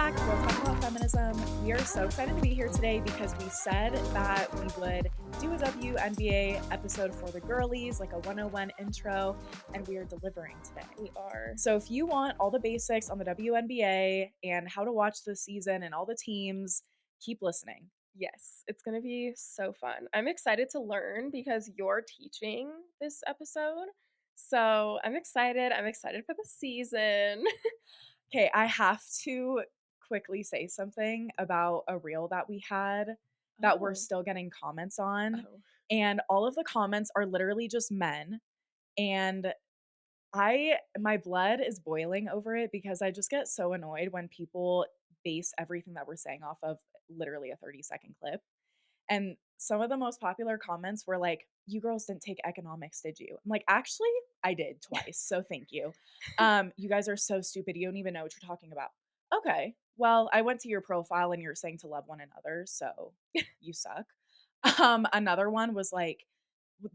back to Real Talk About Feminism. We are so excited to be here today because we said that we would do a WNBA episode for the girlies, like a 101 intro, and we are delivering today. We are. So if you want all the basics on the WNBA and how to watch the season and all the teams, keep listening. Yes, it's going to be so fun. I'm excited to learn because you're teaching this episode. So I'm excited. I'm excited for the season. Okay, I have to quickly say something about a reel that we had that we're still getting comments on. Oh. And all of the comments are literally just men. And my blood is boiling over it because I just get so annoyed when people base everything that we're saying off of literally a 30-second clip. And some of the most popular comments were like, "You girls didn't take economics, did you?" I'm like, "Actually, I did twice. So thank you. You guys are so stupid. You don't even know what you're talking about." Okay. Well, I went to your profile and you're saying to love one another, so you suck. Another one was like,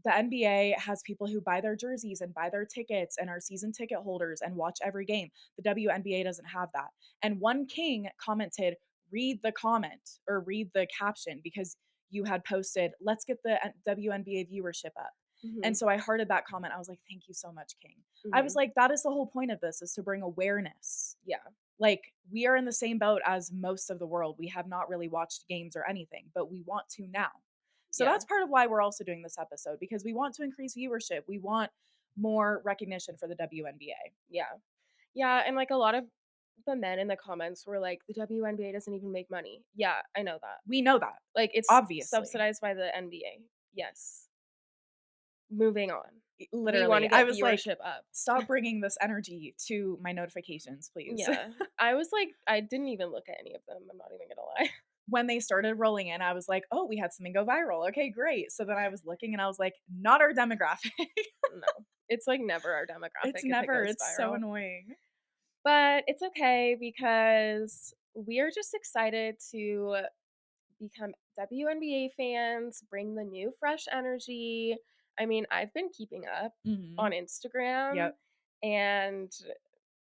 the NBA has people who buy their jerseys and buy their tickets and are season ticket holders and watch every game. The WNBA doesn't have that. And one king commented, read the comment or read the caption because you had posted, "Let's get the WNBA viewership up." Mm-hmm. And so I hearted that comment. I was like, "Thank you so much, King." Mm-hmm. I was like, that is the whole point of this, is to bring awareness. Yeah. Like, we are in the same boat as most of the world. We have not really watched games or anything, but we want to now. So that's part of why we're also doing this episode, because we want to increase viewership. We want more recognition for the WNBA. Yeah. Yeah. And like a lot of the men in the comments were like, the WNBA doesn't even make money. Yeah, I know that. We know that. Like, it's obviously subsidized by the NBA. Yes. Moving on. Literally, we want to get I was viewership like, up. Stop bringing this energy to my notifications, please. Yeah. I was like, I didn't even look at any of them. I'm not even gonna lie. When they started rolling in, I was like, oh, we had something go viral. Okay, great. So then I was looking and I was like, not our demographic. No, it's like never our demographic. It's never. It It's viral. so annoying. But it's okay because we are just excited to become WNBA fans, bring the new fresh energy. I mean, I've been keeping up on Instagram. Yep. And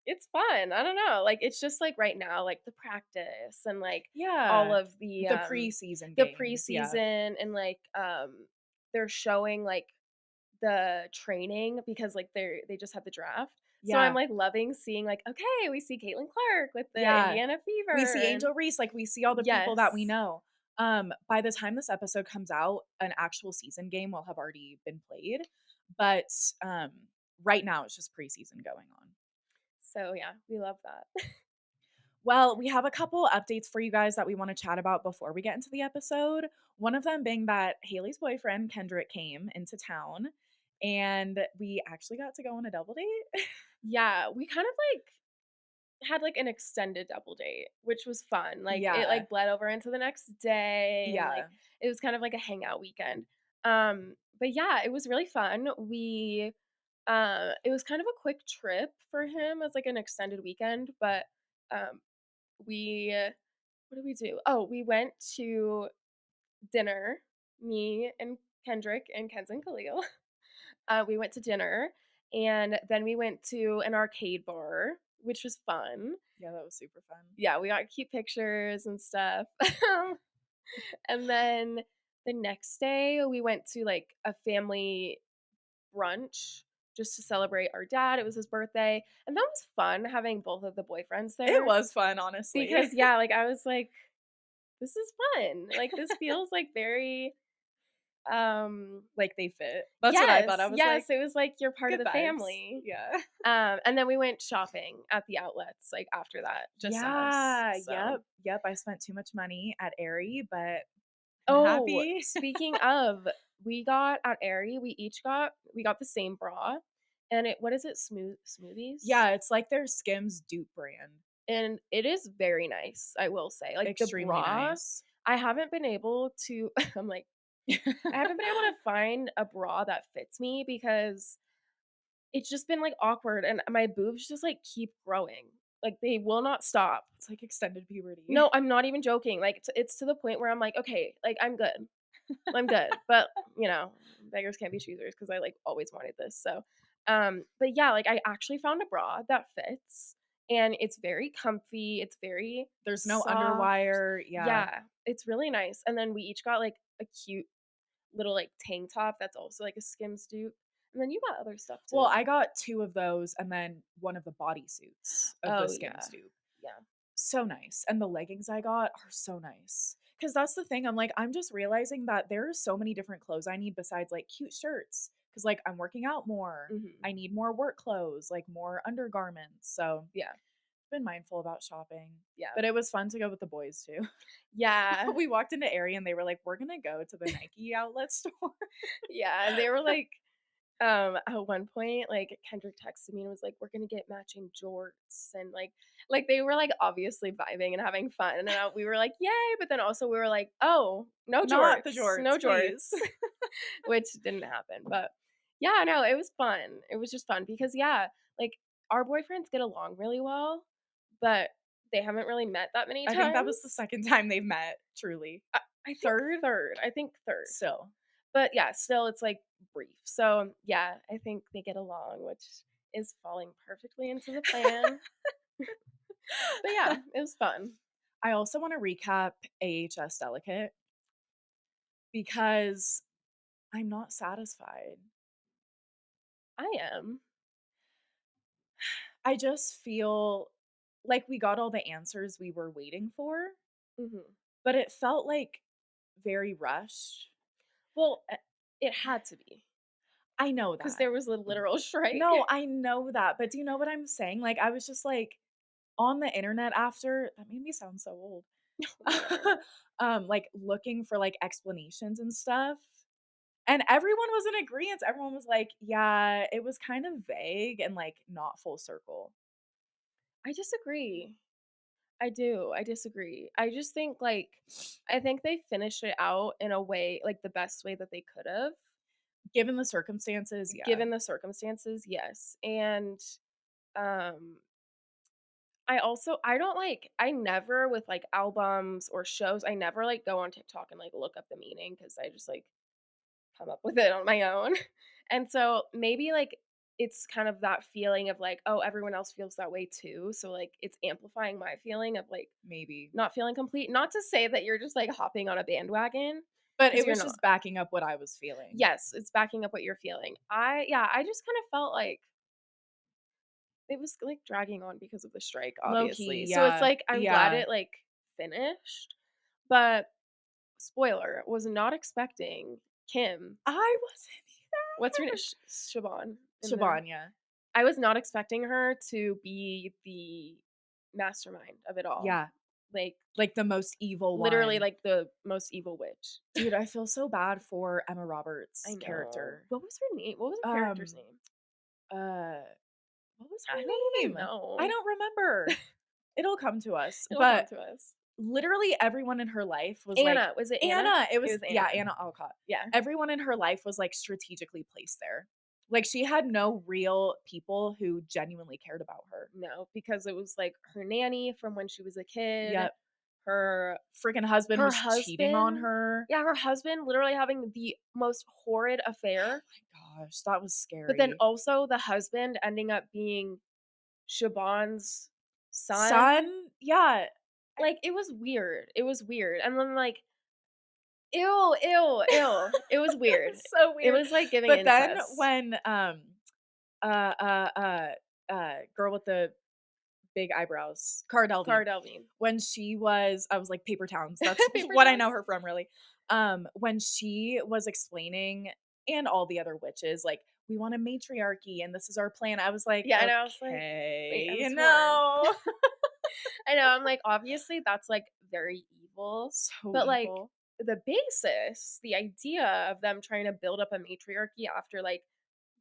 it's fun. I don't know. Like, it's just like right now, like the practice and like all of the preseason the games, preseason and like they're showing like the training because like they just had the draft. So I'm like loving seeing like, okay, we see Caitlin Clark with the Indiana Fever. We see Angel Reese, like we see all the people that we know. By the time this episode comes out, an actual season game will have already been played. But right now it's just preseason going on. So yeah, we love that. Well, we have a couple updates for you guys that we want to chat about before we get into the episode. One of them being that Haley's boyfriend, Kendrick, came into town and we actually got to go on a double date. Yeah, we kind of like had like an extended double date, which was fun. Like it like bled over into the next day. Yeah. And, like it was kind of like a hangout weekend. But yeah, it was really fun. It was kind of a quick trip for him as like an extended weekend, but what did we do? Oh, we went to dinner, me and Kendrick and Kenz and Khalil. We went to dinner and then we went to an arcade bar, which was fun. Yeah, that was super fun. Yeah, we got cute pictures and stuff. And then the next day we went to like a family brunch just to celebrate our dad. It was his birthday. And that was fun having both of the boyfriends there. It was fun, honestly. Because yeah, like I was like, this is fun. Like this feels like very like they fit. That's what I thought. I was like, it was like you're part of the vibes. family. Yeah. And then we went shopping at the outlets like after that. Just us. So. Yep. I spent too much money at Aerie, but I'm happy. Speaking of, we got at Aerie, we got the same bra. And what is it? Smoothies? Yeah, it's like their Skims dupe brand. And it is very nice, I will say. Like extremely the bra, nice. I haven't been able to I'm like I haven't been able to find a bra that fits me because it's just been like awkward and my boobs just like keep growing. Like they will not stop. It's like extended puberty. No, I'm not even joking. Like it's to the point where I'm like, okay, like I'm good. I'm good. But, you know, beggars can't be choosers because I like always wanted this. So, but yeah, like I actually found a bra that fits and it's very comfy, it's very There's no soft. underwire. Yeah. Yeah, it's really nice, and then we each got, like, a cute little, like, tank top that's also, like, a skim stoop, and then you got other stuff Well, too. I got 2 of those and then one of the bodysuits of the Oh, skim yeah. stoop. Yeah. So nice, and the leggings I got are so nice. Because that's the thing, I'm like, I'm just realizing that there are so many different clothes I need besides, like, cute shirts. Because like, I'm working out more. Mhm. I need more work clothes, like, more undergarments, so, Yeah. been mindful about shopping. Yeah. But it was fun to go with the boys too. Yeah. We walked into Aerie and they were like, "We're gonna go to the Nike outlet store." Yeah, they were like, at one point, like, Kendrick texted me and was like, "We're gonna get matching jorts," and, like, they were, like, obviously vibing and having fun, and, we were like, "Yay," but then also we were like, "Oh, no Not the jorts, no jorts, please. jorts," which didn't happen, but, yeah, no, it was fun. It was just fun because, yeah, like, our boyfriends get along really well, but they haven't really met that many I think that was the times. second time they've met, truly. I think 3rd? 3rd, I think 3rd. Still. But yeah, still it's, like, brief. So, yeah, I think they get along, which is falling perfectly into the plan. But yeah, it was fun. I also wanna recap AHS Delicate because I'm not satisfied. I am. I just feel like we got all the answers we were waiting for, Mhm. but it felt, like, very rushed. Well, Eh, it had to be I know because that. there was a literal strike. No, I know that, but do you know what I'm saying? Like, I was just, like, on the internet after that made me sound so old. On the internet. Like, looking for, like, explanations and stuff, and everyone was in agreement. Everyone was like, "Yeah, it was kind of vague and, like, not full circle." I disagree. I do. I disagree. I just think, like, I think they finished it out in a way, like, the best way that they could've, Given the circumstances, yeah. given the circumstances, yes, and, um I don't I never with, like, albums or shows, I never, like, go on TikTok and, like, look up the meaning because I just, like, come up with it on my own. And so, maybe, like, it's kind of that feeling of, like, "Oh, everyone else feels that way too," so, like, it's amplifying my feeling of, like, Maybe. not feeling complete. Not to say that you're just, like, hopping on a bandwagon, But because it 'cause you're was just not. backing up what I was feeling. Yes, it's backing up what you're feeling. I just kinda felt like it was, like, dragging on because of the strike, Low key, obviously. So it's yeah. like, I'm glad Yeah. it, like, finished, but spoiler, was not expecting Kim, I wasn't what's her name? either. Siobhan in the Siobhan, yeah. I was not expecting her to be the mastermind of it all. Yeah. Like, Like, the most evil literally, one. like, the most evil witch. Dude, I feel so bad for Emma I Roberts' know. character. What was her name? What was her character's Um, name? uh, what was I her don't even name? I know. don't remember. It'll come to us, It'll come but to us. literally everyone in her life was like Anna, was it Anna? Anna, it It was was yeah, Anna. Anna Alcott. Yeah. Everyone in her life was, like, strategically placed there. Like, she had no real people who genuinely cared about her. No, because it was, like, her nanny from when she was a kid, Yep. her Freaking husband her was cheating on husband her. yeah, her husband literally having the most horrid affair, Gosh, that was but then scary. also the husband ending up being Siobhan's son. Son? Yeah. Like, it was weird, and then, like, ew, ew, ew, it was It weird. was so It weird. was like giving But then incest. when, uh, uh, uh, girl with the big eyebrows, Cara Delevingne, Cara Delevingne. when she was I was like, paper towns, that's Paper what I know towns? her from, really. When she was explaining and all the other witches, like, "We want a matriarchy, and this is our plan," I was like, Yeah, and I was like, wait, "Okay, I'm torn. no." I know, I'm like, obviously, that's, like, very evil, So but, like, evil. the basis, the idea of them trying to build up a matriarchy after, like,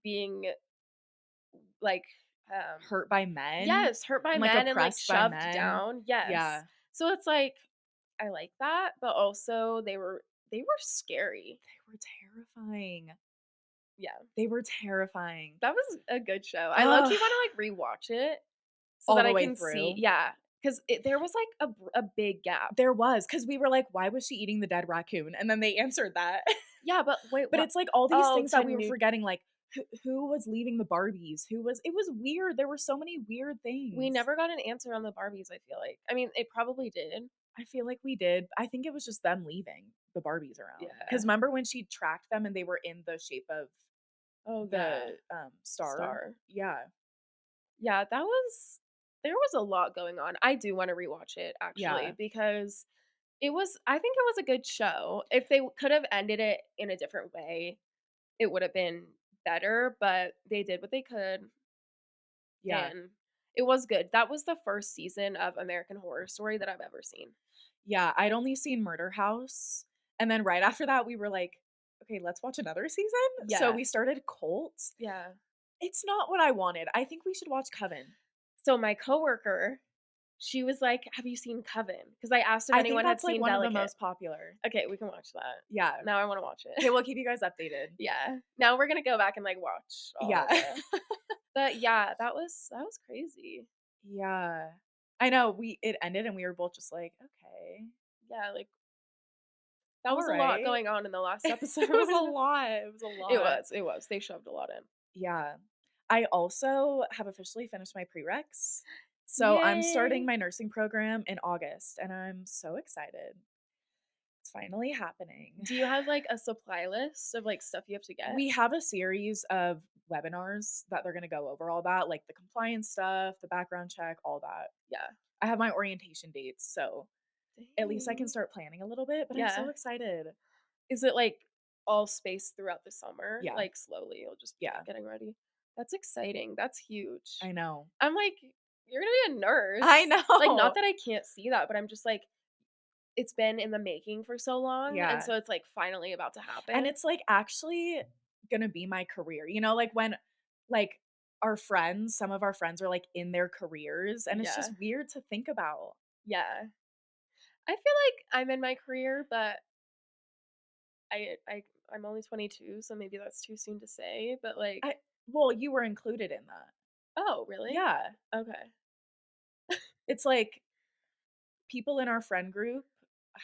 being, like, Hurt by men yes, hurt by and, like, men and, like, oppressed by shoved men. down, yes. Yeah. So it's like, I like that, but also they were scary. They were terrifying. Yeah, They were terrifying. that was a good show. I low Ugh, key wanna, like, rewatch it so all that the I way can see, through. yeah, 'cause there was, like, a big gap. There was, because we were like, "Why was she eating the dead raccoon?" And then they answered that. Yeah, but wait, But what? it's like all these Oh, things to that we were new forgetting, like, who was leaving the Barbies? It was weird. There were so many weird We things. never got an answer on the Barbies, I feel like. I mean, it probably did. I feel like we did. I think it was just them leaving the Barbies around. Because Yeah. remember when she tracked them and they were in the shape of Oh, yeah. the star? Star. Yeah. Yeah, there was a lot going on. I do wanna rewatch it, Yeah. actually, because I think it was a good show. If they could have ended it in a different way, it would have been better, but they did what they could, Yeah. and it was good. That was the first season of American Horror Story that I've ever seen. Yeah. I'd only seen Murder House. And then right after that, we were like, okay, let's watch another season. So Yeah, we started Cult. yeah. It's not what I wanted. I think we should watch Coven. So my coworker, she was like, "Have you seen Coven?" Because I asked if I think anyone had that's like seen one of the Delicate. most popular. Okay, we can watch that. Yeah. Now I wanna watch Okay, it. we'll keep you guys updated. Yeah. Now we're gonna go back and, like, watch all Yeah. of it. But yeah, that was crazy. Yeah. I know, it ended and we were both just like, "Okay. Yeah, like, that was a lot Alright." going on in the last It episode. was a lot, it was a It lot. was, it was. They shoved a lot in. Yeah. I also have officially finished my prereqs. So I'm starting Yay! my nursing program in August, and I'm so excited. It's finally happening. Do you have, like, a supply list of, like, stuff you have to get? We have a series of webinars that they're gonna go over all that, like the compliance stuff, the background check, all that. Yeah. I have my orientation dates, so at least I can Dang. start planning a little bit, but I'm so Yeah. excited. Is it, like, all spaced throughout the summer? Yeah. Like, slowly, you'll just be, Yeah. like, getting ready? That's exciting. That's huge. I know. I'm like, "You're gonna be a I nurse." Like, not know. that I can't see that, but I'm just like, it's been in the making for so long, and Yeah. so it's, like, finally about to And happen. it's, like, actually gonna be my career, like, when like, some of our friends are, like, in their careers, and it's Yeah. just weird to think about. Yeah. I feel like I'm in my career, but I'm only 22, so maybe that's too soon to say, but, like. I Well, you were included in that. Oh, really? Yeah. Okay. It's like people in our friend group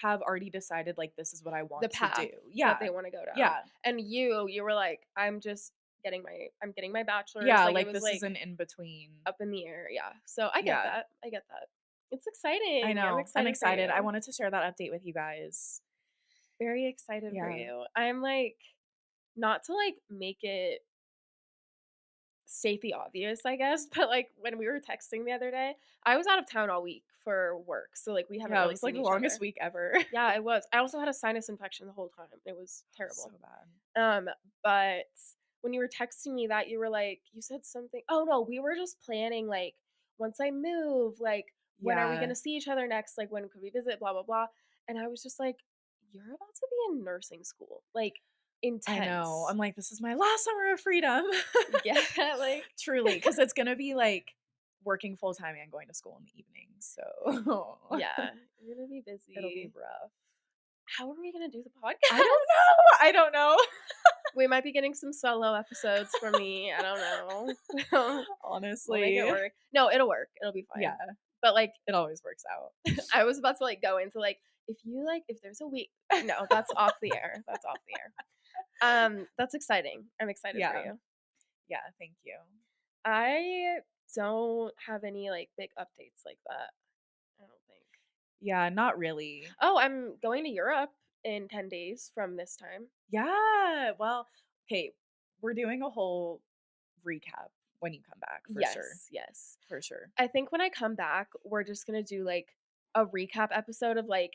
have already decided, like, this is what I The want to do. path that Yeah. they wanna go down. Yeah. And you were like, I'm getting my bachelor's," Yeah, like, it like, was, this is like, an in between. up in the air, yeah. So, I get Yeah. that, I get that. It's I exciting, I'm know. I'm excited for excited. I you. wanted to share that update with you guys. Very excited for Yeah. you. I'm, like, not to, like, make it state the obvious, I guess, but, like, when we were texting the other day, I was out of town all week for work, so, like, we haven't Yeah, it really was, like, seen the each longest other. week ever. Yeah, it was. I also had a sinus infection the whole time. It was So terrible. bad. Um, but when you were texting me that, you were like, you said something. Oh no, we were just planning like once I move, like when are we Yeah. gonna see each other next? Like when could we visit? Blah blah blah. And I was just like, you're about to be in nursing school, like I know. intense. I'm like, "This is my last summer of freedom." Yeah, like Truly, because it's gonna be, like, working full time and going to school in the evening, so yeah, you're gonna be it'll be busy. rough. How are we gonna do the I don't podcast? know, I don't know. We might be getting some solo episodes from me. I don't know. We'll make it Honestly. work. No, it'll work. It'll be fine. Yeah, But like it always works out. I was about to like go into like if there's a week. No, that's off the air. That's off the air. That's exciting. I'm excited for Yeah. you. Yeah, thank you. I don't have any like big updates like that. I don't think. Yeah, not really. Oh, I'm going to Europe in 10 days from this time. Yeah, well, okay, we're doing a whole recap when you come back, for sure, Yes, yes. for sure. I think when I come back, we're just going to do like a recap episode of like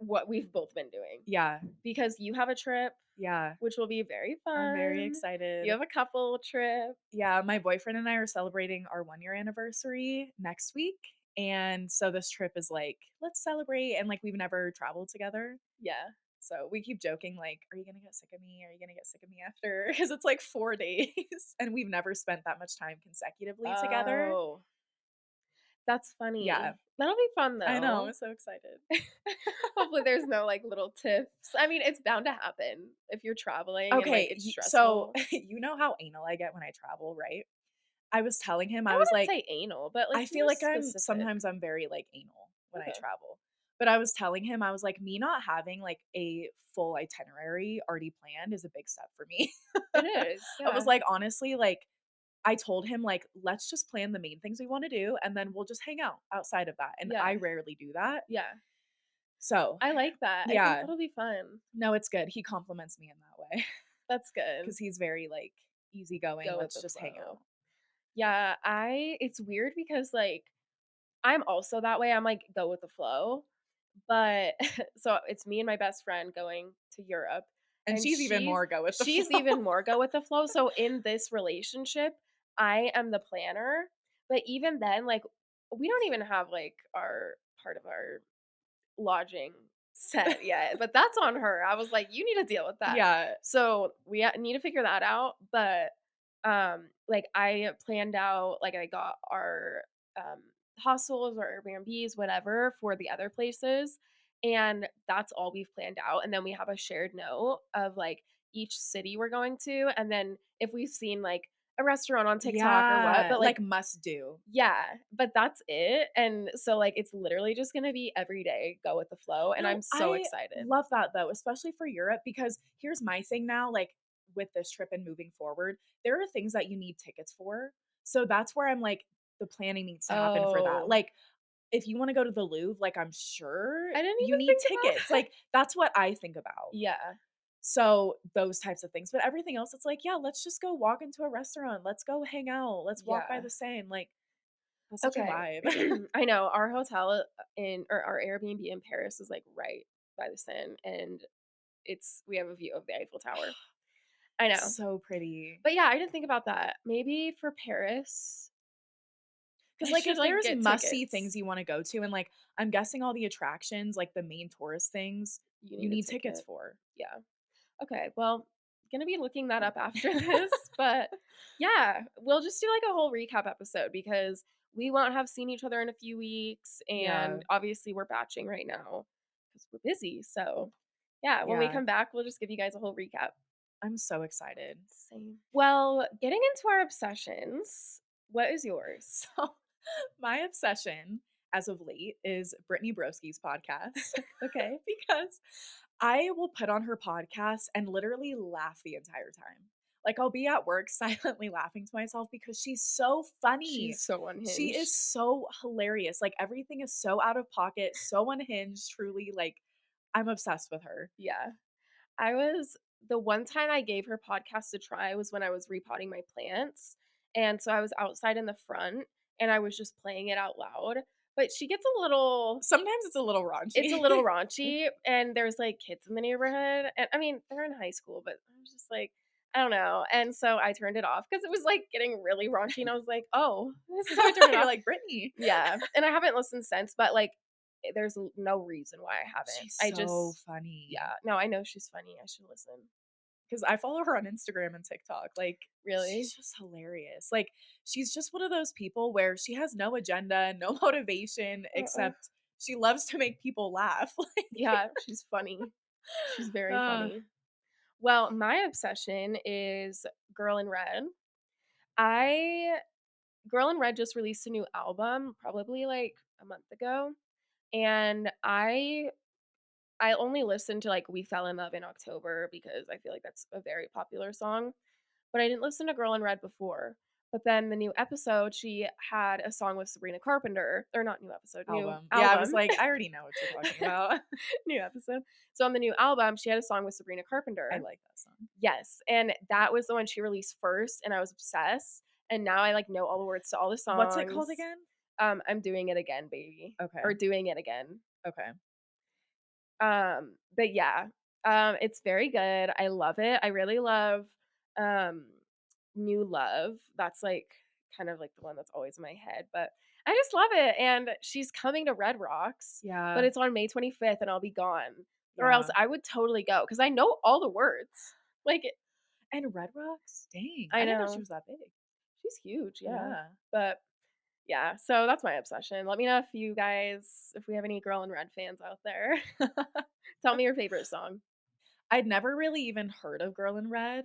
what we've both been doing Yeah, because you have a trip yeah, which will be very I'm very fun. excited. You have a couple trip. Yeah, my boyfriend and I are celebrating our 1-year anniversary next week, and so this trip is like, "Let's celebrate," and, like, we've never traveled together, Yeah. so we keep joking, like, "Are you gonna get sick of me? Are you gonna get sick of me after?" Because it's, like, 4 days, and we've never spent that much time consecutively together. Oh, that's Yeah, funny. That'll be fun I know, though. I'm so excited. Hopefully there's no like little tips. I mean, it's bound to happen if you're traveling and like Okay, it's so stressful. you know how anal I get when I travel, right? I was telling him, I I was wouldn't like, say anal, but like I feel more like specific. I'm very, like, anal when I Okay. travel. But I was telling him, I was like, me not having, like, a full itinerary already planned is a big step for me. It is, I was yeah. like, honestly, like, I told him, like, let's just plan the main things we want to do and then we'll just hang out outside of that. And Yeah, I rarely do that. yeah. So, I like that. I think yeah, that'll be fun. no, it's good. He compliments me in that way That's good. because he's very like easygoing. Go with Let's the just hang flow. out. Yeah, it's weird because, like, I'm also that way, I'm like, go with the flow, but so it's me and my best friend going to Europe, And and she's even more go with the she's flow. even more go with the flow, so in this relationship, I am the planner, but even then, like, we don't even have, like, our part of our lodging set yet, but that's on her. I was like, "You need to deal with that." Yeah. So, we need to figure that out, but, like, I planned out like, I got our, um, hostels or Airbnbs, whatever, for the other places, and that's all we've planned out, and then we have a shared note of, like, each city we're going to, and then if we've seen, like, a restaurant on TikTok or what, Yeah. but, like, Like must do. yeah, but that's it, and so, like, it's literally just gonna be every day go with the flow, and No, I'm so I excited. love that though, especially for Europe, because here's my thing now, like with this trip and moving forward, there are things that you need tickets for. So that's where I'm like, the planning needs to happen for that. Oh, Like, if you want to go to the Louvre, like I'm sure I didn't you even need think about tickets. that. Like, that's what I think about. Yeah, So those types of things. But everything else, it's like, yeah, let's just go walk into a restaurant. Let's go hang out. Let's walk by yeah. the Seine. Like, that's such a Okay. vibe. I know, our hotel, in or our Airbnb in Paris is, like, right by the Seine, and we have a view of the Eiffel Tower. I know. So pretty. But, yeah, I didn't think about that. Maybe for Paris, Because, I like, should, if like, there's get must-see things tickets. you wanna go to and, like, I'm guessing all the attractions, like, the main tourist things, You you need a need tickets ticket. for. Yeah. Okay, well, gonna be looking that up after this, but yeah, we'll just do like a whole recap episode because we won't have seen each other in a few weeks, Yeah. and obviously we're batching right now because we're busy. So yeah, when we Yeah. come back, we'll just give you guys a whole recap. I'm so excited. Same. Well, getting into our obsessions, what is yours? So, my obsession as of late is Brittany Broski's podcast Okay. because I will put on her podcast and literally laugh the entire time. Like, I'll be at work silently laughing to myself because she's so funny. She's so She is unhinged. so hilarious. Like, everything is so out of pocket, so unhinged, truly, like, I'm obsessed with her. Yeah. I was the one time I gave her podcast a try was when I was repotting my plants, and so I was outside in the front, and I was just playing it out loud, but she gets Sometimes it's a little it's a raunchy. little raunchy, and there's, like, kids in the neighborhood, and, I mean, they're in high school, but I was just like, I don't know, and so I turned it off because it was, like, getting really raunchy, and I was like, "Oh, this is how I turn it You're off." like, Brittany. Yeah, and I haven't listened since, but, like, there's no reason why I haven't. She's I so just funny. yeah, no, I know she's funny, I should listen. Because I follow her on Instagram and TikTok. Like, she's Really? just hilarious. Like, she's just one of those people where she has no agenda, no motivation, Uh-uh. except she loves to make people laugh. Yeah, she's funny. She's very uh, funny. Well, my obsession is Girl in Red. I Girl in Red just released a new album probably like a month ago, and I only listened to like We Fell in Love in October because I feel like that's a very popular song, but I didn't listen to Girl in Red before. But then the new episode, she had a song with Sabrina Carpenter, or not new episode, new album. Yeah, I was album. like, I already know what you're talking about. New episode. So on the new album, she had a song with Sabrina I Carpenter. like that song. Yes, and that was the one she released first, and I was obsessed. And now I like know all the words to all the What's it called songs. again? I'm doing it again, baby, Okay. or doing it again. Okay. But yeah, it's very good. I love it. I really love um, New Love. That's like kind of like the one that's always in my head, but I just love it. And she's coming to Red Rocks, but Yeah. it's on May 25th, and I'll be gone. Or else Yeah. I would totally go because I know all the words. Like And Red Rocks? Dang. I I didn't know she know was that big. she's huge, yeah. Yeah. But yeah, so that's my obsession. Let me know if we have any Girl in Red fans out there. Tell me your favorite song. I'd never really even heard of Girl in Red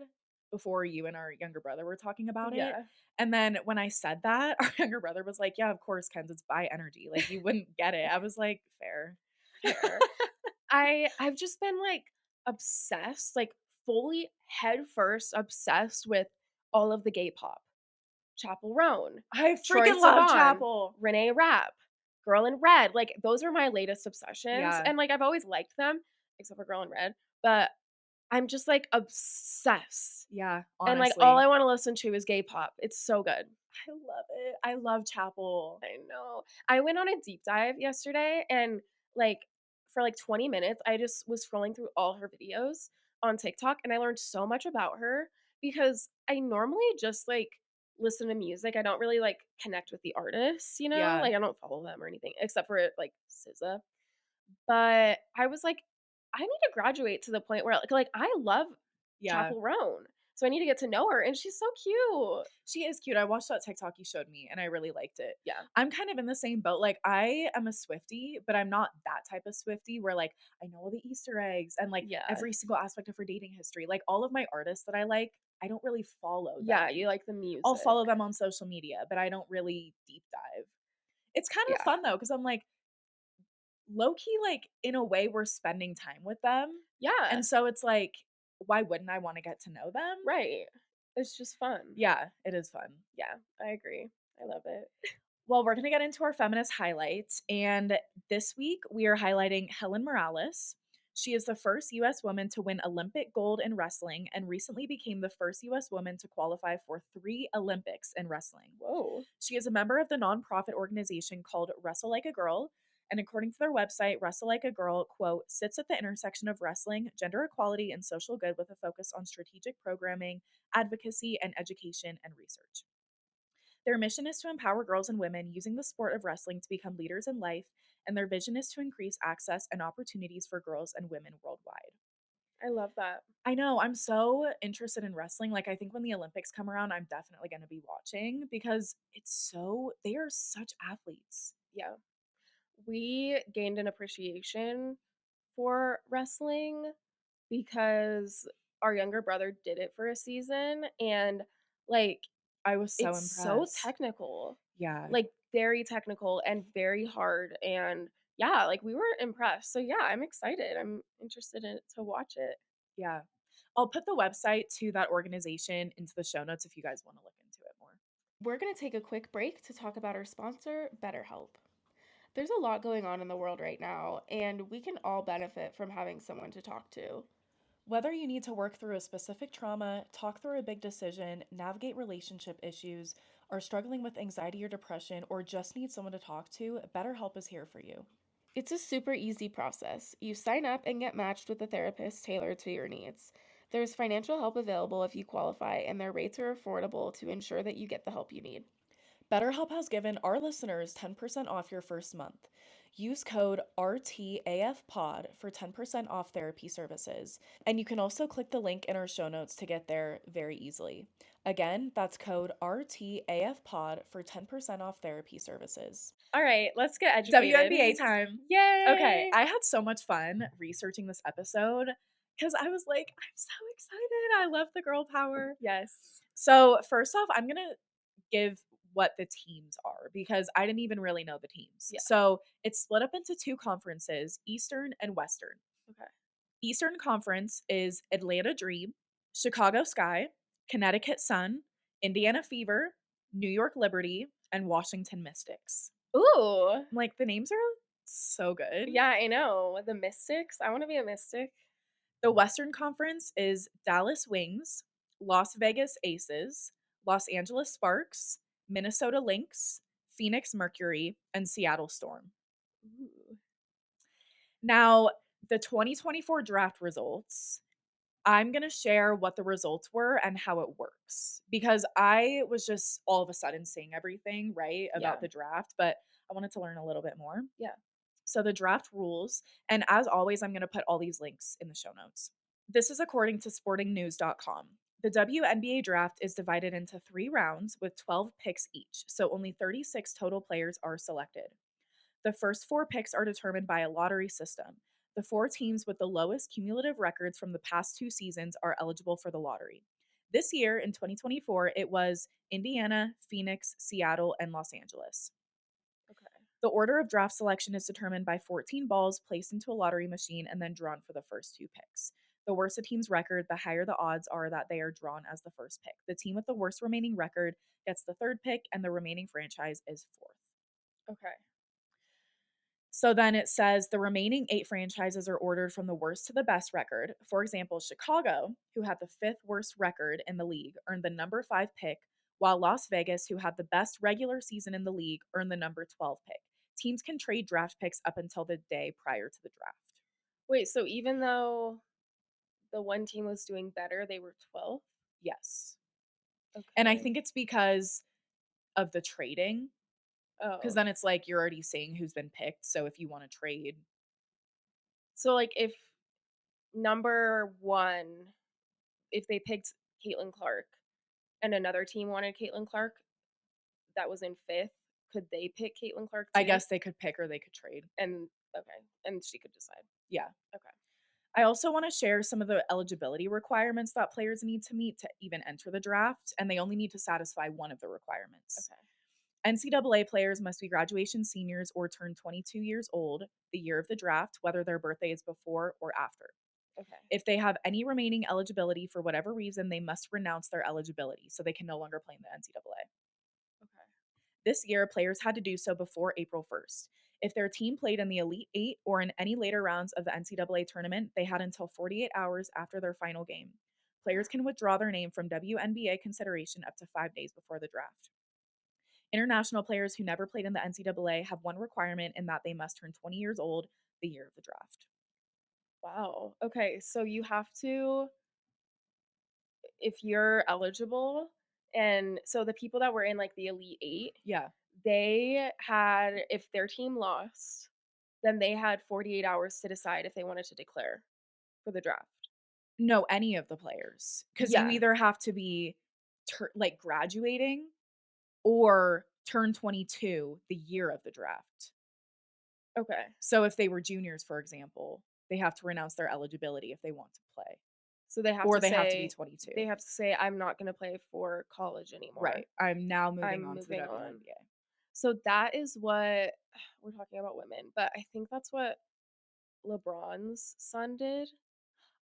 before you and our younger brother were talking about it. Yeah. And then when I said that, our younger brother was like, "Yeah, of course, Kenz, it's by energy. Like you wouldn't get it." I was like, "Fair." Fair. I've just been, like, obsessed, like, fully head first obsessed with all of the gay pop. Chappell Roan, I Troye freaking love Sivan, Chapel. Renee Rapp, Girl in Red, like, those are my latest obsessions, Yeah. and, like, I've always liked them, except for Girl in Red, but I'm just, like, obsessed, Yeah, and, like, all honestly. I wanna listen to is gay pop. It's so good. I love it. I love Chapel. I know. I went on a deep dive yesterday and, like, for, like, 20 minutes, I just was scrolling through all her videos on TikTok, and I learned so much about her because I normally just, like, listen to music. I don't really, like, connect with the artists, you know? Yeah. Like, I don't follow them or anything except for, like, SZA. But I was like, "I need to graduate to the point where, like, I love Yeah. Chappell Roan, so I need to get to know her, and she's so cute." She is cute. I watched that TikTok you showed me and I really liked it. Yeah. I'm kind of in the same boat. Like, I am a Swiftie, but I'm not that type of Swiftie where, like, I know all the Easter eggs and, like, Yeah. every single aspect of her dating history. Like, all of my artists that I like, I don't really follow Yeah, you them. like the I'll music. follow them on social media, but I don't really deep dive. It's kind of Yeah. fun though, because I'm like, low key, like, in a way, we're spending time with them. Yeah, And so it's like, why wouldn't I want to get to know them? right. It's just fun. Yeah, it is fun. Yeah, I agree. I love it. Well, we're going to get into our feminist highlights. And this week, we are highlighting Helen Morales. She is the first US woman to win Olympic gold in wrestling and recently became the first US woman to qualify for 3 Olympics in wrestling. Whoa. She is a member of the nonprofit organization called Wrestle Like a Girl. And according to their website, Wrestle Like a Girl, quote, sits at the intersection of wrestling, gender equality, and social good with a focus on strategic programming, advocacy, and education and research. Their mission is to empower girls and women using the sport of wrestling to become leaders in life, and their vision is to increase access and opportunities for girls and women worldwide. I love that. I know, I'm so interested in wrestling. Like, I think when the Olympics come around, I'm definitely going to be watching because they are such athletes. Yeah. We gained an appreciation for wrestling because our younger brother did it for a season and, like, I was so it's so impressed. technical. Yeah, Like, very technical and very hard, and yeah, like, we were impressed. So, yeah, I'm excited. I'm interested in to watch it. yeah. I'll put the website to that organization into the show notes if you guys want to look into it more. We're going to take a quick break to talk about our sponsor, Betterhelp. There's a lot going on in the world right now, and we can all benefit from having someone to talk to. Whether you need to work through a specific trauma, talk through a big decision, navigate relationship issues, are struggling with anxiety or depression, or just need someone to talk to, BetterHelp is here for you. It's a super easy process. You sign up and get matched with a therapist tailored to your needs. There's financial help available if you qualify, and their rates are affordable to ensure that you get the help you need. BetterHelp has given our listeners 10% off your first month. Use code RTAFPOD for 10% off therapy services. And you can also click the link in our show notes to get there very easily. Again, that's code RTAFPOD for 10% off therapy services. All right, let's get educated. WNBA time. Okay, Yay! I had so much fun researching this episode because I was like, I'm so excited. I love the girl power. Yes. So, first off, I'm going to give what the teams are because I didn't even really know the teams. Yeah. So, it's split up into 2 conferences, Eastern and Western. Okay. Eastern Conference is Atlanta Dream, Chicago Sky, Connecticut Sun, Indiana Fever, New York Liberty, and Washington Mystics. Ooh. Like, the names are so good. Yeah, I know. The Mystics. I want to be a mystic. The Western Conference is Dallas Wings, Las Vegas Aces, Los Angeles Sparks, Minnesota Lynx, Phoenix Mercury, and Seattle Storm. Ooh. Now, the 2024 draft results, I'm going to share what the results were and how it works because I was just all of a sudden seeing everything, right, Yeah. about the draft, but I wanted to learn a little bit more. Yeah. So, the draft rules, and as always, I'm going to put all these links in the show notes. This is according to sportingnews.com. The WNBA draft is divided into 3 rounds with 12 picks each, so only 36 total players are selected. The first 4 picks are determined by a lottery system. The 4 teams with the lowest cumulative records from the past 2 seasons are eligible for the lottery. This year, in 2024, it was Indiana, Phoenix, Seattle, and Los Angeles. Okay. The order of draft selection is determined by 14 balls placed into a lottery machine and then drawn for the first 2 picks. The worse a team's record, the higher the odds are that they are drawn as the first pick. The team with the worst remaining record gets the third pick, and the remaining franchise is fourth. Okay. So then it says the remaining 8 franchises are ordered from the worst to the best record. For example, Chicago, who had the 5th worst record in the league, earned the number 5 pick, while Las Vegas, who had the best regular season in the league, earned the number 12 pick. Teams can trade draft picks up until the day prior to the draft. Wait, so even though the one team was doing better, they were 12th? Yes. And I Okay. think it's because of the trading, because Oh. then it's like you're already seeing who's been picked. So if you want to trade, So, like, if number 1, if they picked Caitlin Clark and another team wanted Caitlin Clark that was in 5th, could they pick Caitlin Clark I too? guess they could pick or they could trade. And okay, and she could decide. Yeah. Okay. I also want to share some of the eligibility requirements that players need to meet to even enter the draft, and they only need to satisfy one of the requirements. Okay. NCAA players must be graduation seniors or turn 22 years old the year of the draft, whether their birthday is before or after. Okay. If they have any remaining eligibility for whatever reason, they must renounce their eligibility so they can no longer play in the NCAA. Okay. This year, players had to do so before April 1st. If their team played in the Elite Eight or in any later rounds of the NCAA tournament, they had until 48 hours after their final game. Players can withdraw their name from WNBA consideration up to 5 days before the draft. International players who never played in the NCAA have one requirement in that they must turn 20 years old the year of the draft. Wow. Okay, so you have to, if you're eligible, and so the people that were in like the Elite 8, Yeah. they had, if their team lost, then they had 48 hours to decide if they wanted to declare for the draft. No, any of the players. Because you Yeah. either have to be like graduating or turn 22 the year of the draft. Okay. So if they were juniors, for example, they have to renounce their eligibility if they want to play, So or they have to be 22. they have to say I'm not going to play for college anymore. Right. I'm now moving I'm on to the moving on. WNBA. So that is what we're talking about women, but I think that's what LeBron's son did.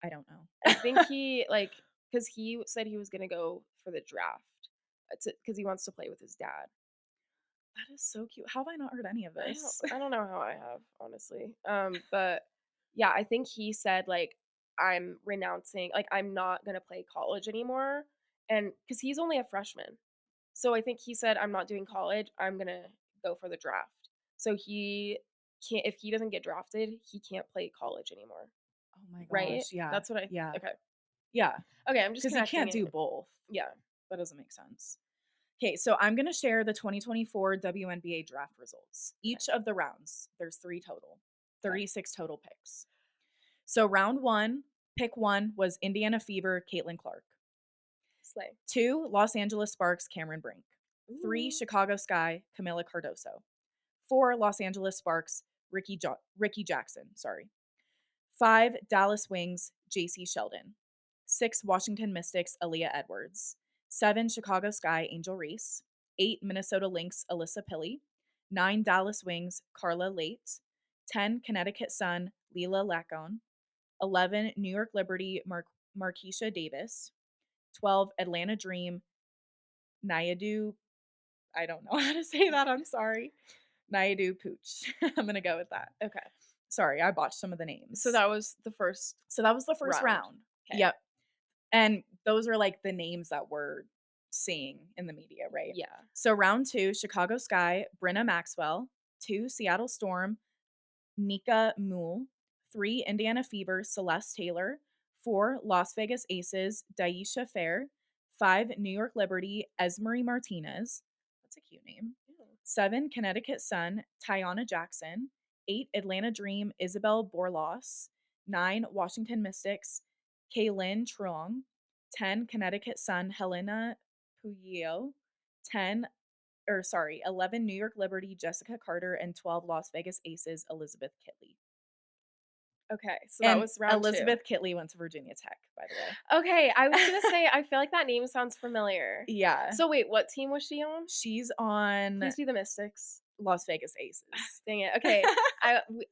I don't know. I think he like cuz he said he was going to go for the draft cuz he wants to play with his dad. That is so cute. How have I not heard any of this? I don't know how I have, honestly. But yeah, I think he said like I'm renouncing, like I'm not going to play college anymore, and cuz he's only a freshman. So I think he said I'm not doing college, I'm going to go for the draft. So he can't, if he doesn't get drafted, he can't play college anymore, Oh my right? gosh. Yeah. That's what I Yeah. okay. Yeah. Okay, I'm just Because he connecting can't do it. both. Yeah. That doesn't make sense. Okay, so I'm going to share the 2024 WNBA draft results. Okay. Each of the rounds, there's 3 total, Okay. 36 total picks. So round 1, pick 1 was Indiana Fever, Caitlin Clark. Slay. 2, Los Angeles Sparks, Cameron Brink. 3, Ooh. Chicago Sky, Camila Cardoso. 4, Los Angeles Sparks, Ricky Jackson. Sorry. 5, Dallas Wings, JC Sheldon. 6, Washington Mystics, Aaliyah Edwards. 7, Chicago Sky, Angel Reese. 8, Minnesota Lynx, Alyssa Pilley. 9, Dallas Wings, Carla Late. 10, Connecticut Sun, Leela Lacone. 11, New York Liberty, Marquisha Davis. 12, Atlanta Dream, Nayadu. I don't know how to say that. I'm sorry. Nayadu Pooch. I'm going to go with that. Okay. Sorry, I botched some of the So names. that was the first So that was the first round. round. Okay. Yep. And those are like the names that we're seeing in the media, right? Yeah. So round 2, Chicago Sky, Brenna Maxwell. 2, Seattle Storm, Nika Mool. 3, Indiana Fever, Celeste Taylor. 4, Las Vegas Aces, Daisha Fair. 5, New York Liberty, Esmery Martinez. That's a cute name. Yeah. 7, Connecticut Sun, Tiana Jackson. 8, Atlanta Dream, Isabel Borlas. 9, Washington Mystics, Kaylin Truong. 10, Connecticut Sun, Helena Puyo. 11, New York Liberty, Jessica Carter. And 12, Las Vegas Aces, Elizabeth Kitley. Okay, so that And was round 2. Elizabeth Kitley went to Virginia Tech, by the way. Okay, I was gonna say, I feel like that name sounds familiar. Yeah. So wait, what team was she on? She's on Please be the Mystics. Las Vegas Aces. Dang it. Okay.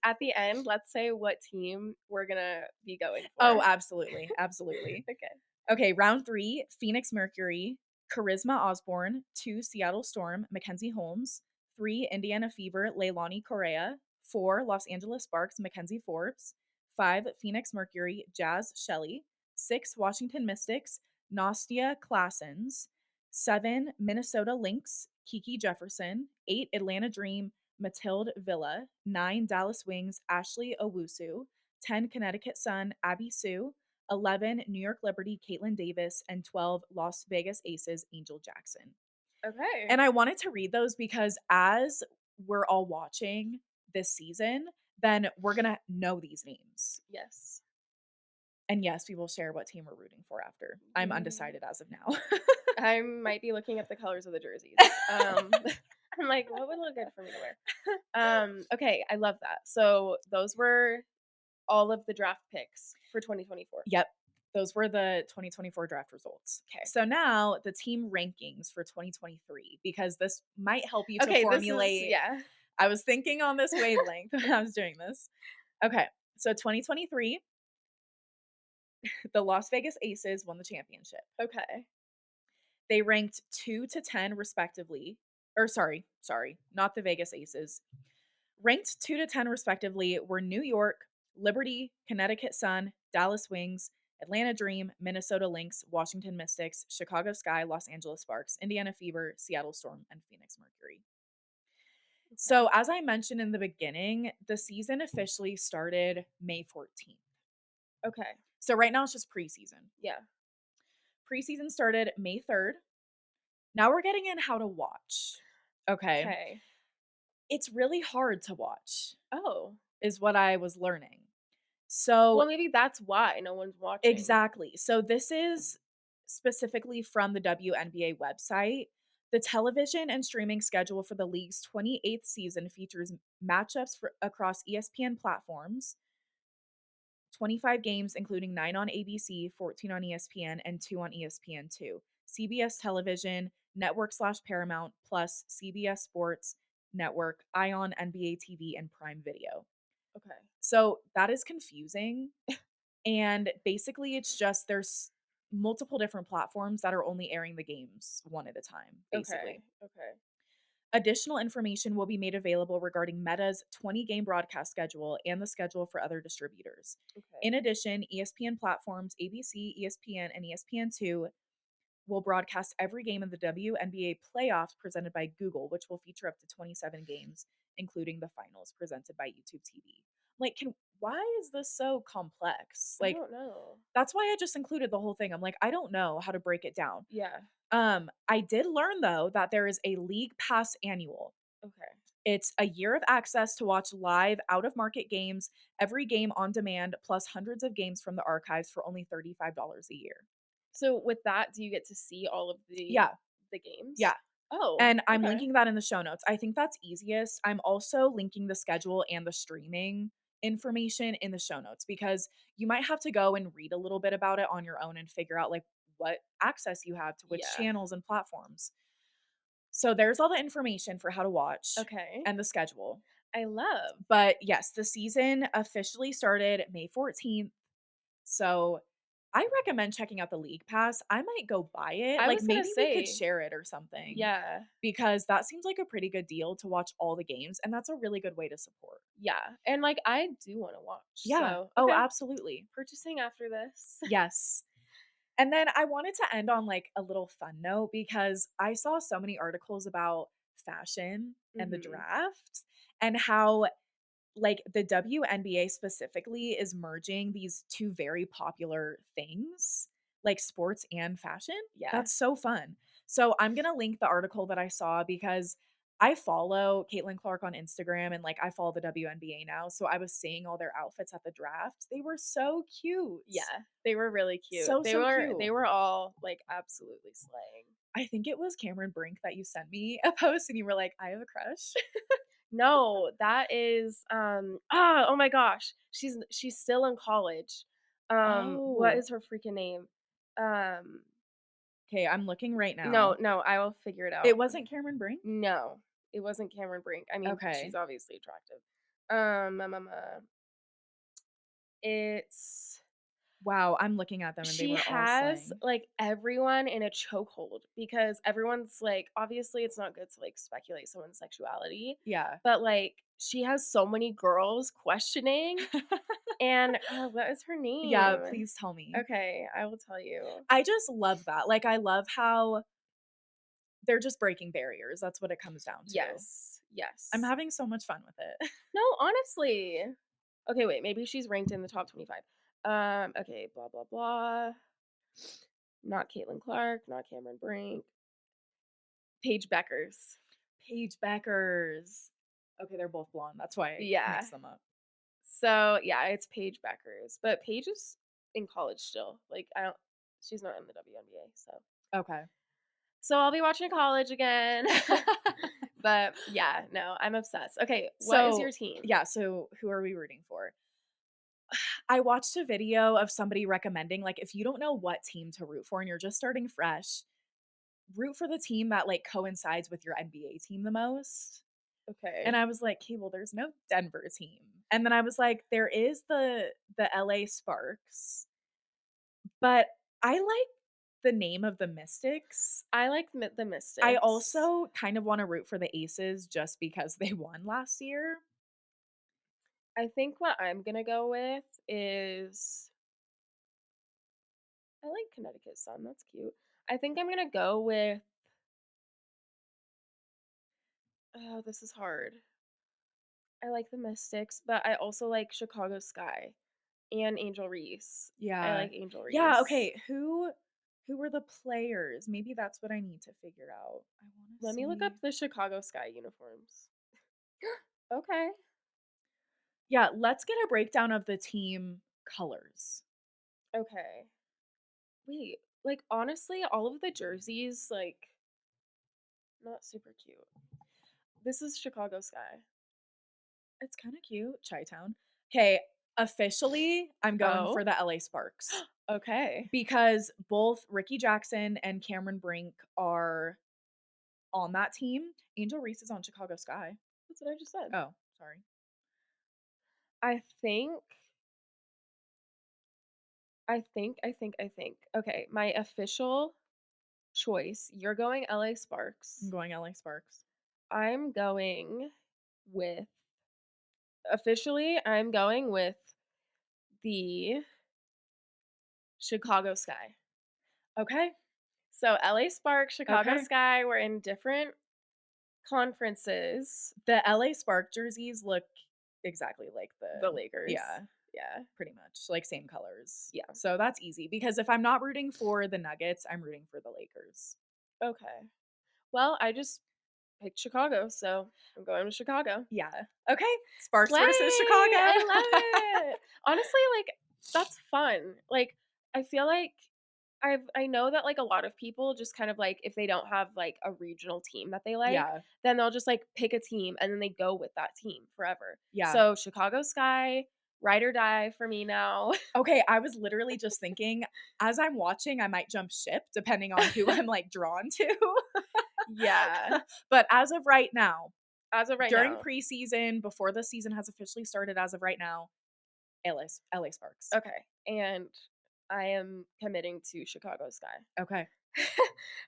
At the end, let's say what team we're gonna be going Oh, for. absolutely, absolutely. Okay. Okay, round 3, Phoenix Mercury, Charisma Osborne, 2, Seattle Storm, Mackenzie Holmes, 3, Indiana Fever, Leilani Correa, 4, Los Angeles Sparks, Mackenzie Forbes, 5, Phoenix Mercury, Jazz Shelley, 6, Washington Mystics, Nastia Klassens, 7, Minnesota Lynx, Kiki Jefferson, 8, Atlanta Dream, Matilde Villa, 9, Dallas Wings, Ashley Owusu, 10, Connecticut Sun, Abby Sue, 11, New York Liberty, Caitlin Davis, and 12, Las Vegas Aces, Angel Jackson. Okay. And I wanted to read those because as we're all watching this season, then we're going to know these names. Yes. And yes, we will share what team we're rooting for after. I'm Mm. undecided as of now. I might be looking up the colors of the jerseys. I'm like, what would look good for me to wear? Okay, I love that. So those were all of the draft picks for 2024. Yep. Those were the 2024 draft results. Okay. So now the team rankings for 2023, because this might help you to Okay, this is formulate. yeah. I was thinking on this wavelength when I was doing this. Okay. So 2023, the Las Vegas Aces won the championship. Okay. They ranked 2 to 10 respectively. Or sorry, not the Vegas Aces. Ranked 2 to 10 respectively were New York, Liberty, Connecticut Sun, Dallas Wings, Atlanta Dream, Minnesota Lynx, Washington Mystics, Chicago Sky, Los Angeles Sparks, Indiana Fever, Seattle Storm, and Phoenix Mercury. Okay. So, as I mentioned in the beginning, the season officially started May 14th. Okay. So, right now it's just preseason. Yeah. Preseason started May 3rd. Now we're getting in how to watch. Okay. Okay. It's really hard to watch, Oh. is what I was learning. So, Well, maybe that's why no one's watching. exactly. So, this is specifically from the WNBA website. The television and streaming schedule for the league's 28th season features matchups across ESPN platforms, 25 games, including 9 on ABC, 14 on ESPN, and 2 on ESPN2. CBS Television, Network/Paramount, plus CBS Sports Network, Ion, NBA TV, and Prime Video. Okay. So that is confusing. And basically, it's just there's multiple different platforms that are only airing the games one at a time, Okay. basically. Okay. Additional information will be made available regarding Meta's 20-game broadcast schedule and the schedule for other distributors. Okay. In addition, ESPN platforms ABC, ESPN, and ESPN2 will broadcast every game of the WNBA playoffs presented by Google, which will feature up to 27 games, including the finals presented by YouTube TV. Like, why is this so complex? I Like, don't know. that's why I just included the whole thing. I'm like, I don't know how to break it down. Yeah. I did learn though that there is a League Pass annual. Okay. It's a year of access to watch live out of market games, every game on demand, plus hundreds of games from the archives for only $35 a year. So with that, do you get to see all of Yeah, the games? yeah. Oh, And I'm okay. linking that in the show notes. I think that's easiest. I'm also linking the schedule and the streaming information in the show notes because you might have to go and read a little bit about it on your own and figure out like what access you have to which Yeah. channels and platforms. So there's all the information for how to watch Okay. and the schedule. I love. But yes, the season officially started May 14th. So I recommend checking out the League Pass. I might go buy it. I Like was gonna maybe we could say, share it or something yeah. because that seems like a pretty good deal to watch all the games. And that's a really good way to support. Yeah. And like I do want to watch. Yeah. So Oh, okay. absolutely. Purchasing after this. Yes. And then I wanted to end on like a little fun note because I saw so many articles about fashion and the Mhm. draft and how like the WNBA specifically is merging these two very popular things, like sports and fashion. Yeah. That's so fun. So I'm going to link the article that I saw because I follow Caitlin Clark on Instagram and like I follow the WNBA now. So I was seeing all their outfits at the draft. They were so cute. Yeah. They were really cute. So, so They cute. were all like absolutely slaying. I think it was Cameron Brink that you sent me a post and you were like, I have a crush. No, that is oh my gosh. She's still in college. What Oh, is her freaking name? Um okay. I'm looking right no, now. no, I will figure it It out. wasn't Cameron Brink? No. It wasn't Cameron Brink. I mean, she's Okay. obviously attractive. Um, um, um, uh, it's Wow, I'm looking at them and they she were all has, slaying. like, everyone in a chokehold because everyone's, like obviously, it's not good to, like, speculate someone's sexuality, Yeah. but, like, she has so many girls questioning, and, what is her Yeah, name? please tell me. Okay, I will tell you. I just love that. Like, I love how they're just breaking barriers. That's what it comes down to. Yes, I'm yes. having so much fun with it. No, honestly. Okay, wait, maybe she's ranked in the top 25. Okay, blah, blah, blah. Not Caitlin Clark, not Cameron Brink. Paige Beckers. Paige Beckers. Okay, they're both blonde. That's why I Yeah. mixed them up. So, yeah, it's Paige Beckers, but Paige is in college still. Like, I don't she's not in the WNBA, so. Okay. So, I'll be watching college again. But, yeah, no, I'm obsessed. Okay, what is your So, team? yeah, so who are we rooting for? I watched a video of somebody recommending, like, if you don't know what team to root for and you're just starting fresh, root for the team that, like, coincides with your NBA team the most. And Okay. I was like, "Okay, well, there's no Denver team." And then I was like, "There is the LA Sparks." But I like the name of the Mystics. I like the I Mystics. also kind of wanna root for the Aces just because they won last year. I think what I'm gonna go with is I like Connecticut Sun, that's cute. I think I'm gonna go with oh, this is hard. I like the Mystics, but I also like Chicago Sky and Angel Reese. I Yeah. like Angel Yeah, Reese. okay, who were the players? Maybe that's what I need to figure out. I wanna Let me look up see. the Chicago Sky uniforms. Okay. Yeah, let's get a breakdown of the team colors. Okay. Wait, like honestly, all of the jerseys, like, not super cute. This is Chicago Sky. It's kinda cute, Chi-Town. Okay, officially, I'm going Oh, for the LA Sparks okay. because both Ricky Jackson and Cameron Brink are on that team. Angel Reese is on Chicago Sky. That's what I just said. Oh, sorry. I think I think. Okay, my official choice, you're going LA I'm Sparks. going LA Sparks. I'm going with officially, I'm going with the Chicago Sky. Okay, So LA Sparks, Chicago okay. Sky, we're in different conferences. The LA Spark jerseys look exactly like The the Lakers. yeah, Yeah. pretty much, like, same colors. Yeah. So that's easy because if I'm not rooting for the Nuggets, I'm rooting for the Lakers. Okay. Well, I just picked Chicago, so I'm going with Chicago. Yeah. Okay, Sparks Slay! versus Chicago. I love it. Honestly, like, that's fun. Like, I feel like I know that, like, a lot of people just kind of, like, if they don't have, like, a regional team that they like, Yeah, then they'll just, like, pick a team and then they go with that team forever. yeah. So, Chicago Sky, ride or die for me now. Okay, I was literally just thinking, as I'm watching, I might jump ship depending on who I'm, like, drawn to. Yeah. But as of right now, As of right during now. preseason, before the season has officially started, as of right now, LA Sparks. Okay. And I am committing to Chicago Sky. Okay.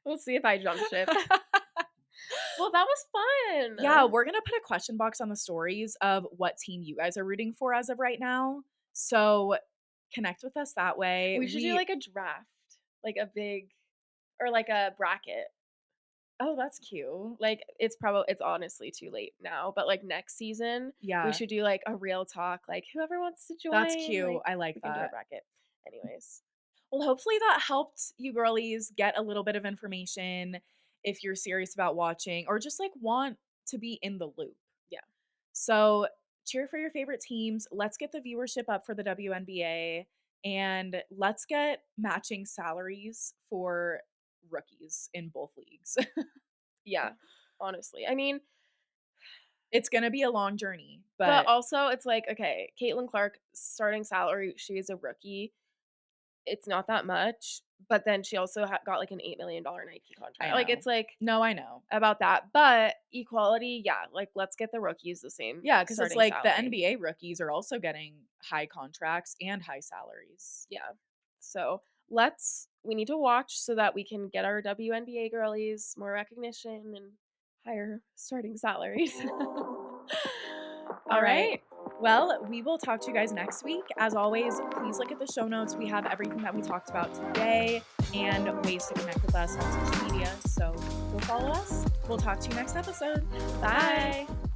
We'll see if I jump ship. Well, that was Yeah, fun. we're gonna put a question box on the stories of what team you guys are rooting for as of right now. So connect with us that way. We should do like a draft, like a big, or like a bracket. Oh, that's cute. Like it's honestly too late now, but like next season we Yeah, should do like a real talk, like whoever wants to that's join, cute. like I like we can do a that. bracket. Anyways, Well, hopefully that helped you girlies get a little bit of information if you're serious about watching or just like want to be in the loop. yeah, So cheer for your favorite teams. Let's get the viewership up for the WNBA and let's get matching salaries for rookies in both leagues. yeah. Honestly, I mean, It's going to be a long journey, but but also it's like okay, Caitlin Clark starting salary, she is a rookie. It's not that much, but then she also got like an $8 million Nike I contract. Like, know. it's like No, I know. about that. But equality, yeah, like let's get the rookies the same Yeah, because it's starting like the salary. NBA rookies are also getting high contracts and high salaries. Yeah. So we need to watch so that we can get our WNBA girlies more recognition and higher starting salaries. All All right. right. Well, we will talk to you guys next week. As always, please look at the show notes. We have everything that we talked about today and ways to connect with us on social media. So go follow us. We'll talk to you next episode. Bye. Bye.